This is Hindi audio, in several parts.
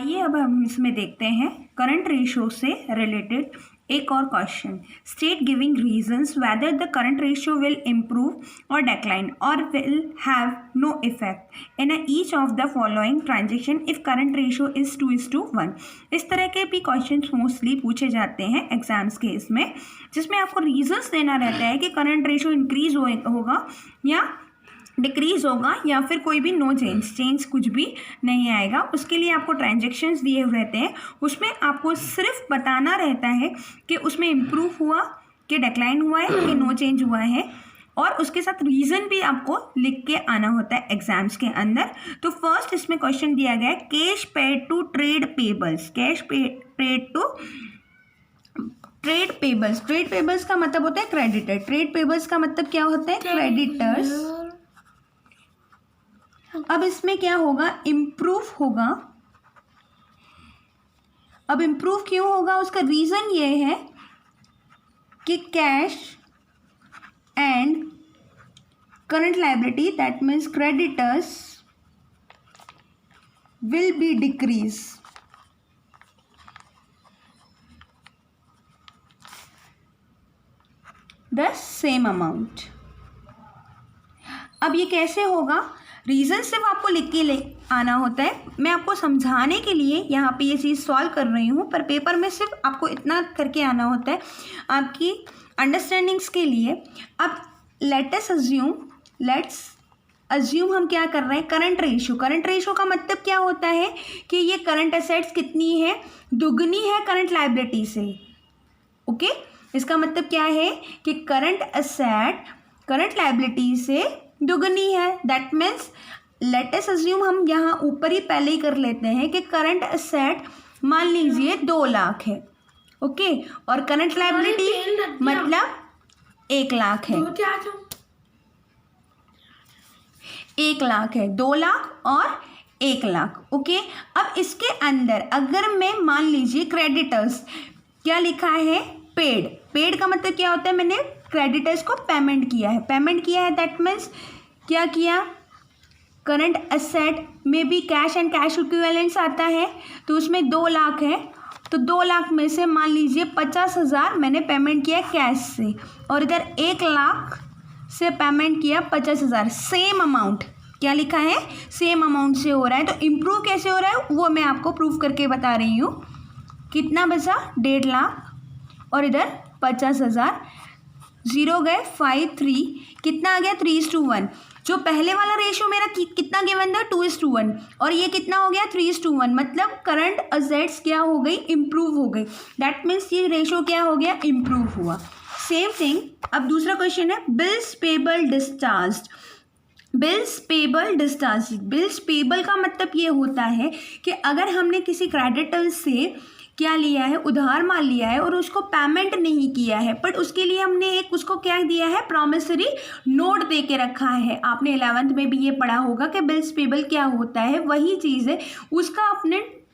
आइए अब हम इसमें देखते हैं करंट रेशियो से रिलेटेड एक और question. State giving reasons whether the current ratio will improve और डिक्लाइन और will have no effect in each of the following transaction if current ratio is 2:1। इस तरह के भी क्वेश्चन मोस्टली पूछे जाते हैं एग्जाम्स के इसमें, जिसमें आपको रीजंस देना रहता है कि करंट रेशियो इंक्रीज होगा या डिक्रीज होगा या फिर कोई भी नो चेंज कुछ भी नहीं आएगा। उसके लिए आपको ट्रांजेक्शन्स दिए हुए रहते हैं, उसमें आपको सिर्फ बताना रहता है कि उसमें इम्प्रूव हुआ, कि डिक्लाइन हुआ है, कि नो चेंज हुआ है, और उसके साथ रीज़न भी आपको लिख के आना होता है एग्जाम्स के अंदर। तो फर्स्ट इसमें क्वेश्चन दिया गया है cash paid to trade payables. Cash paid to trade payables. Trade payables का मतलब होता है क्रेडिटर। ट्रेड पेबल्स का मतलब क्या होता है? क्रेडिटर्स। अब इसमें क्या होगा? इम्प्रूव होगा। अब इम्प्रूव क्यों होगा? उसका रीजन ये है कि cash and current liability, that means creditors, will be decrease. The same amount. अब ये कैसे होगा? रीज़न सिर्फ आपको लिख के ले आना होता है। मैं आपको समझाने के लिए यहाँ पे ये चीज़ सॉल्व कर रही हूँ, पर पेपर में सिर्फ आपको इतना करके आना होता है आपकी अंडरस्टैंडिंग्स के लिए। अब लेट्स अज्यूम हम क्या कर रहे हैं? Current ratio. करंट रेशियो का मतलब क्या होता है कि ये करंट एसेट्स कितनी है? दुगनी है करंट लायबिलिटी से। ओके, इसका मतलब क्या है कि करंट एसेट करंट लायबिलिटी से दुगनी है। That means let us assume, हम यहाँ ऊपर ही पहले ही कर लेते हैं कि करंट एसेट मान लीजिए 2 लाख है। ओके, और करंट लायबिलिटी मतलब 1 लाख है। 1 लाख है, 2 लाख और 1 लाख। ओके, अब इसके अंदर अगर मैं मान लीजिए क्रेडिटर्स, क्या लिखा है? पेड। पेड का मतलब क्या होता है? मैंने क्रेडिटर्स को पेमेंट किया है। पेमेंट किया है दैट मीन्स क्या किया? करंट एसेट में भी कैश एंड कैश इक्विवेलेंट्स आता है, तो उसमें 2 लाख है, तो 2 लाख में से मान लीजिए 50,000 मैंने पेमेंट किया कैश से, और इधर 1 लाख से पेमेंट किया 50,000। सेम अमाउंट, क्या लिखा है? सेम अमाउंट से हो रहा है। तो इम्प्रूव कैसे हो रहा है वो मैं आपको प्रूव करके बता रही हूँ। कितना बचा? 1.5 लाख, और इधर 50,000। 0 गए 5, 3, कितना आ गया? 3:1। जो पहले वाला रेशियो मेरा कितना गिवन था? 2:1, और ये कितना हो गया? 3:1। मतलब करंट असेट्स क्या हो गई? इम्प्रूव हो गई। दैट मीन्स ये रेशियो क्या हो गया? इम्प्रूव हुआ। Same thing. अब दूसरा क्वेश्चन है bills payable discharge. Bills payable discharge. Bills payable का मतलब ये होता है कि अगर हमने किसी क्रेडिटर से क्या लिया है? उधार माल लिया है और उसको पेमेंट नहीं किया है, बट उसके लिए हमने एक उसको क्या दिया है? प्रॉमिसरी नोट दे के रखा है। आपने 11th में भी ये पढ़ा होगा कि बिल्स पेबल क्या होता है। वही चीज़ है, उसका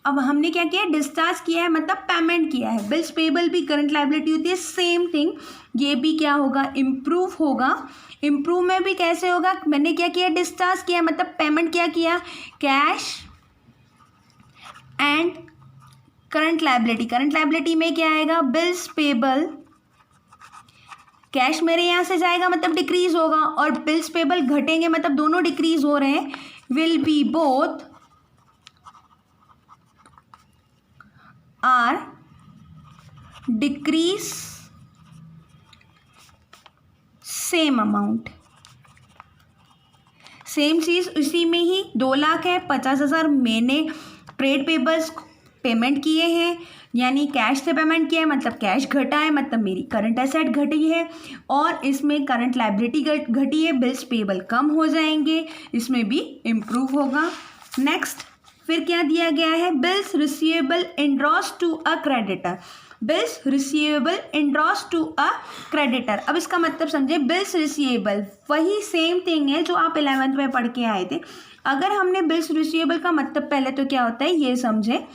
अब हमने क्या किया? डिस्चार्ज किया है, मतलब पेमेंट किया है। बिल्स पेबल भी करंट लायबिलिटी होती है। सेम थिंग ये भी क्या होगा? इम्प्रूव होगा। इम्प्रूव में भी कैसे होगा? मैंने क्या किया? डिस्चार्ज किया, मतलब पेमेंट क्या किया? Cash and current liability. Current liability में क्या आएगा? Bills payable. कैश मेरे यहाँ से जाएगा मतलब डिक्रीज होगा, और बिल्स पेबल घटेंगे मतलब दोनों डिक्रीज हो रहे हैं। Will be both are decrease same amount. Same चीज़ उसी में ही 2 लाख है, 50,000 मैंने ट्रेड पेबल्स पेमेंट किए हैं, यानी कैश से पेमेंट किया है, मतलब कैश घटा है, मतलब मेरी करंट एसेट घटी है, और इसमें करंट लायबिलिटी घटी है, बिल्स पेबल कम हो जाएंगे, इसमें भी इम्प्रूव होगा। नेक्स्ट फिर क्या दिया गया है? Bills receivable endorsed to a creditor. Bills receivable endorsed to a creditor. अब इसका मतलब समझे। बिल्स रिसीवेबल वही सेम थिंग है जो आप 11th में पढ़ के आए थे। अगर हमने बिल्स रिसीवेबल का मतलब पहले तो क्या होता है ये समझे।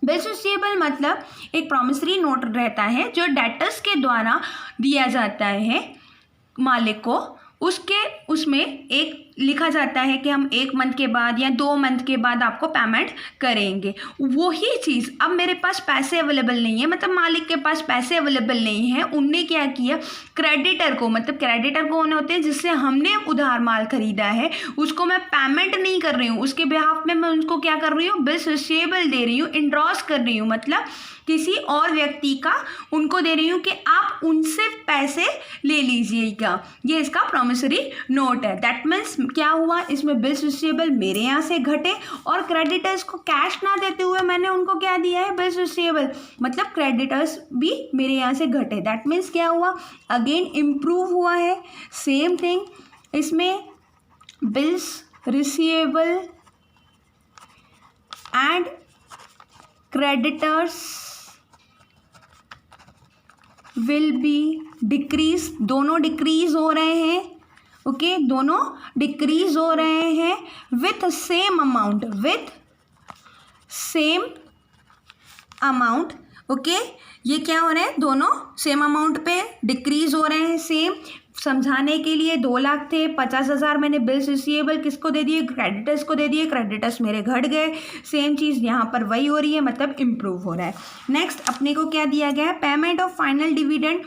बिल्स रिसीवेबल मतलब एक प्रॉमिसरी नोट रहता है जो डेटर्स के द्वारा दिया जाता है मालिक को। उसमें एक लिखा जाता है कि हम 1 मंथ के बाद या 2 मंथ के बाद आपको पेमेंट करेंगे। वही चीज़ अब मेरे पास पैसे अवेलेबल नहीं है, मतलब मालिक के पास पैसे अवेलेबल नहीं है, उनने क्या किया, क्रेडिटर को, मतलब क्रेडिटर कौन होते हैं, जिससे हमने उधार माल खरीदा है, उसको मैं पेमेंट नहीं कर रही हूँ, उसके बिहाफ में मैं उनको क्या कर रही हूँ, बिल्स रिसीवेबल दे रही हूँ, इंड्रॉस कर रही हूँ, मतलब किसी और व्यक्ति का उनको दे रही हूँ कि आप उनसे पैसे ले लीजिएगा। ये इसका प्रॉमिसरी नोट है। दैट मीन्स क्या हुआ, इसमें बिल्स रिसीवेबल मेरे यहाँ से घटे और क्रेडिटर्स को कैश ना देते हुए मैंने उनको क्या दिया है, बिल्स रिसीवेबल, मतलब क्रेडिटर्स भी मेरे यहाँ से घटे। दैट मीन्स क्या हुआ, अगेन इम्प्रूव हुआ है। सेम थिंग इसमें bills receivable and creditors will be decrease, दोनों डिक्रीज हो रहे हैं। ओके, दोनों डिक्रीज हो रहे हैं with same amount, with same amount. Okay, ये क्या हो रहा है, दोनों सेम अमाउंट पे डिक्रीज हो रहे हैं। सेम समझाने के लिए 2 लाख थे, 50,000 मैंने बिल्स रिसीवेबल किसको दे दिए, क्रेडिटर्स को दे दिए, क्रेडिटर्स मेरे घट गए। सेम चीज़ यहाँ पर वही हो रही है, मतलब इम्प्रूव हो रहा है। नेक्स्ट अपने को क्या दिया गया है, payment of final dividend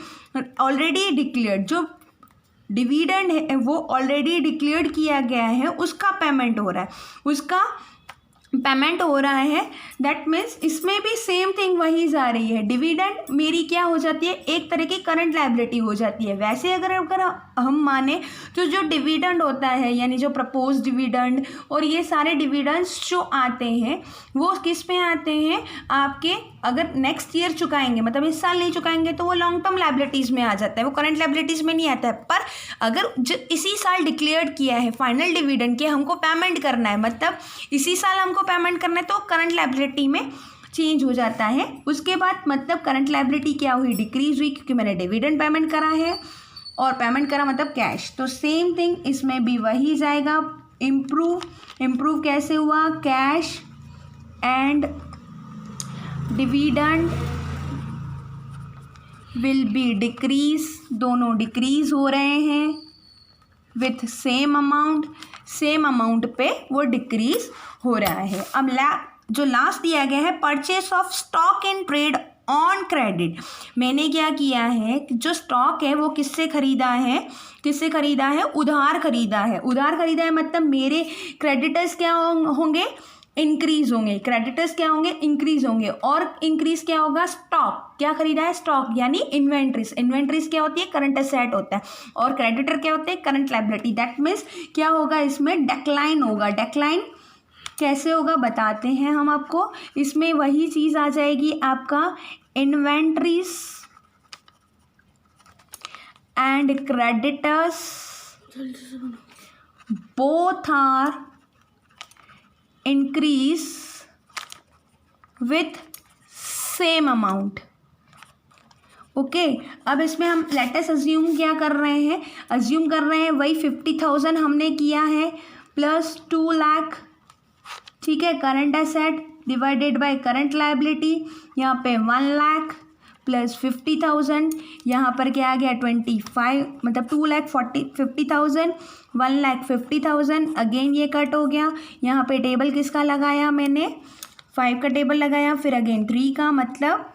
already declared, जो डिविडेंड है वो ऑलरेडी डिक्लेयर्ड किया गया है, उसका पेमेंट हो रहा है, उसका पेमेंट हो रहा है। दैट मीन्स इसमें भी सेम थिंग वही जा रही है। डिविडेंड मेरी क्या हो जाती है, एक तरह की करंट लायबिलिटी हो जाती है। वैसे अगर हम माने तो जो डिविडेंड होता है, यानी जो प्रपोज डिविडेंड और ये सारे डिविडेंड्स जो आते हैं वो किस में आते हैं, आपके अगर नेक्स्ट ईयर चुकाएंगे, मतलब इस साल नहीं चुकाएंगे तो वो लॉन्ग टर्म लायबिलिटीज़ में आ जाता है, वो करंट लायबिलिटीज़ में नहीं आता है। पर अगर इसी साल डिक्लेयर्ड किया है फाइनल डिविडेंड के हमको पेमेंट करना है, मतलब इसी साल हमको पेमेंट करना है, तो करंट लायबिलिटी में चेंज हो जाता है। उसके बाद मतलब करंट लायबिलिटी क्या हुई, डिक्रीज हुई, क्योंकि मैंने डिविडेंड पेमेंट करा है और पेमेंट करा मतलब कैश। तो सेम थिंग इसमें भी वही जाएगा, इम्प्रूव कैसे हुआ, cash and dividend will be decrease, दोनों डिक्रीज हो रहे हैं विथ सेम अमाउंट पे वो डिक्रीज हो रहा है। अब जो लास्ट दिया गया है, purchase of stock in trade on credit, मैंने क्या किया है, जो स्टॉक है वो किससे खरीदा है, उधार खरीदा है, मतलब मेरे क्रेडिटर्स क्या होंगे, इंक्रीज होंगे, क्रेडिटर्स क्या होंगे, इंक्रीज होंगे, और इंक्रीज क्या होगा, स्टॉक, क्या खरीदा है, स्टॉक यानी इन्वेंट्रीज क्या होती है, करंट एसेट होता है, और क्रेडिटर क्या होते हैं, करंट लायबिलिटी। दैट मीन्स क्या होगा, इसमें डेक्लाइन होगा। डेक्लाइन कैसे होगा बताते हैं हम आपको। इसमें वही चीज़ आ जाएगी आपका, inventories and creditors both are increase with same amount. Okay, अब इसमें हम लेटेस्ट अज्यूम क्या कर रहे हैं, वही 50,000 हमने किया है प्लस 2 लाख, ठीक है, current asset divided by current liability, यहाँ पे 1 लाख प्लस 50,000, यहाँ पर क्या आ गया 25, मतलब 2,50,000, 1,50,000, अगेन ये कट हो गया। यहाँ पे टेबल किसका लगाया मैंने, 5 का टेबल लगाया, फिर अगेन 3 का, मतलब